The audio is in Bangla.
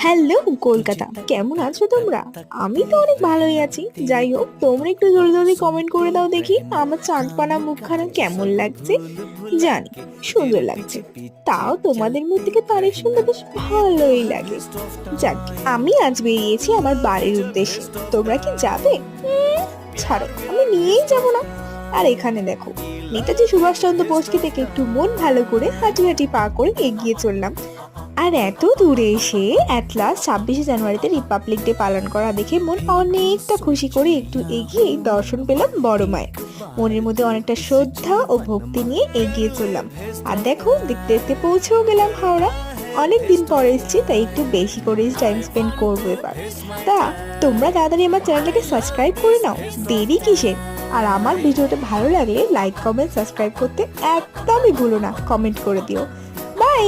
হ্যালো কলকাতা, কেমন আছো তোমরা? আমি তো অনেক ভালোই আছি। যাই হোক, তোমরা একটু জলদি জলদি কমেন্ট করে দাও দেখি আমার চাঁদপানা মুখখানা কেমন লাগছে। জানি সুন্দর লাগছে, তাও তোমাদের মুখ থেকে তারিফ শুনতে বেশ ভালোই লাগে। যাক, আমি আজ বেরিয়েছি আমার বাড়ির উদ্দেশ্যে। তোমরা কি যাবে? ছাড়ো, আমি নিয়েই যাব না। আর এখানে দেখো, নেতাজি সুভাষচন্দ্র বোসকে থেকে একটু মন ভালো করে হাঁটি হাঁটি পা করে এগিয়ে চললাম। আর এত দূরে এসে অ্যাট লাস্ট 26শে জানুয়ারিতে রিপাবলিক ডে পালন করা দেখে মন অনেকটা খুশি করে একটু এগিয়েই দর্শন পেলাম বড় মায়ের। মনের মধ্যে অনেকটা শ্রদ্ধা ও ভক্তি নিয়ে এগিয়ে চললাম। আর দেখো, দেখতে দেখতে পৌঁছেও গেলাম হাওড়া। অনেক দিন পরে এসেছি, তাই একটু বেশি করে টাইম স্পেন্ড করবো এবার। তা তোমরা তাড়াতাড়ি আমার চ্যানেলটাকে সাবস্ক্রাইব করে নাও, দেরি কিসের? আর আমার ভিডিওটা ভালো লাগলে লাইক কমেন্ট সাবস্ক্রাইব করতে একদমই ভুলো না, কমেন্ট করে দিও। বাই।